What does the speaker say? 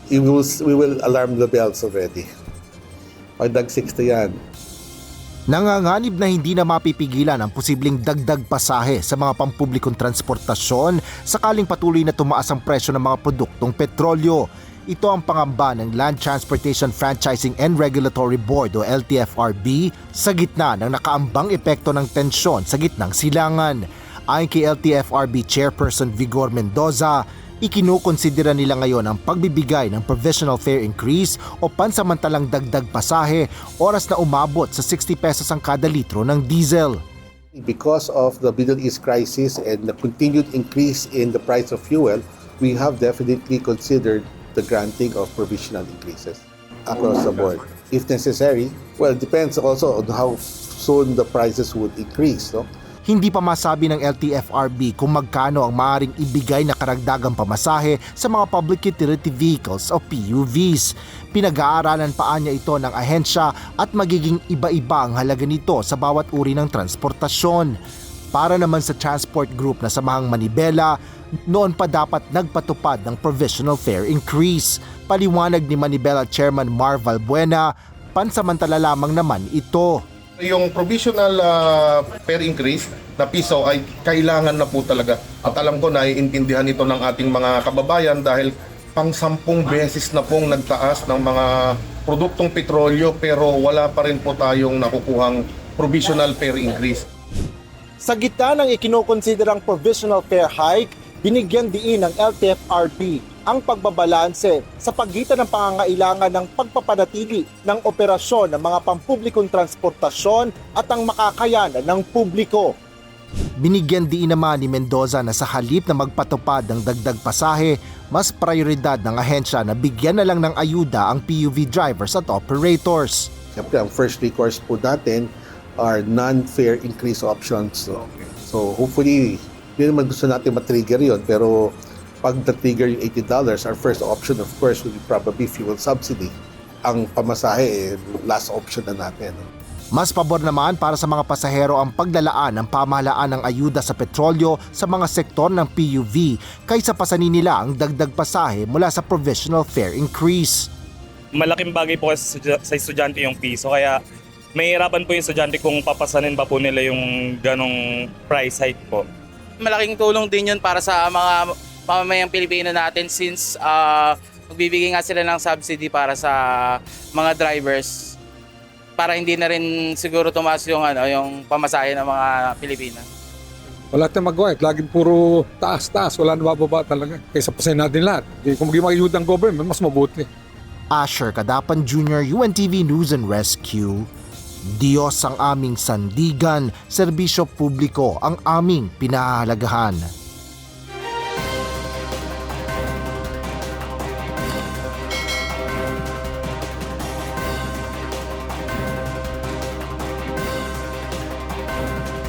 we will alarm the bells already. Pag nag-60 yan. Nanganganib na hindi na mapipigilan ang posibleng dagdag pasahe sa mga pampublikong transportasyon sakaling patuloy na tumaas ang presyo ng mga produktong petrolyo. Ito ang pangamba ng Land Transportation Franchising and Regulatory Board o LTFRB sa gitna ng nakaambang epekto ng tensyon sa gitnang silangan. Ayon kay LTFRB Chairperson Vigor Mendoza, ikinukonsidera nila ngayon ang pagbibigay ng provisional fare increase o pansamantalang dagdag pasahe oras na umabot sa 60 pesos ang kada litro ng diesel. Because of the Middle East crisis and the continued increase in the price of fuel, we have definitely considered the granting of provisional increases across the board. If necessary, well, it depends also on how soon the prices would increase. No? Hindi pa masabi ng LTFRB kung magkano ang maaaring ibigay na karagdagang pamasahe sa mga public utility vehicles o PUVs. Pinag-aaralan pa niya ito ng ahensya at magiging iba-iba ang halaga nito sa bawat uri ng transportasyon. Para naman sa transport group na Samahang Manibela, noon pa dapat nagpatupad ng provisional fare increase. Paliwanag ni Manibela Chairman Mar Valbuena, pansamantala lamang naman ito. Yung provisional fare increase na piso ay kailangan na po talaga. At alam ko naiintindihan ito ng ating mga kababayan dahil pang 10 beses na pong nagtaas ng mga produktong petrolyo pero wala pa rin po tayong nakukuhang provisional fare increase. Sa gitna ng ikinukonsiderang provisional fare hike, binigyan diin ng LTFRB ang pagbabalanse sa pagitan ng pangangailangan ng pagpapanatili ng operasyon ng mga pampublikong transportasyon at ang makakayanan ng publiko. Binigyan diin naman ni Mendoza na sa halip na magpatupad ng dagdag pasahe, mas prioridad ng ahensya na bigyan na lang ng ayuda ang PUV drivers at operators. Siyempre, ang first recourse po natin are non-fare increase options. So hopefully, hindi naman gusto natin matrigger yun, pero pag na-trigger yung $80, our first option of course would be probably fuel subsidy. Ang pamasahe, last option na natin. Mas pabor naman para sa mga pasahero ang paglalaan ng pamahalaan ng ayuda sa petrolyo sa mga sektor ng PUV kaysa pasanin nila ang dagdag pasahe mula sa provisional fare increase. Malaking bagay po sa estudyante yung piso, kaya mahirapan po yung estudyante kung papasanin pa po nila yung ganong price hike po. Malaking tulong din yun para sa mga pamamayang Pilipino natin since magbibigay nga sila ng subsidy para sa mga drivers para hindi na rin siguro tumaas yung yung pamasahe ng mga Pilipino. Wala tayong magawa. Laging puro taas-taas. Wala na bababa talaga. Kaysa pasahin natin lahat. Kung maging makayuda ang government, mas mabuti. Asher Kadapan Jr., UNTV News and Rescue. Diyos ang aming sandigan, serbisyo publiko ang aming pinahahalagahan.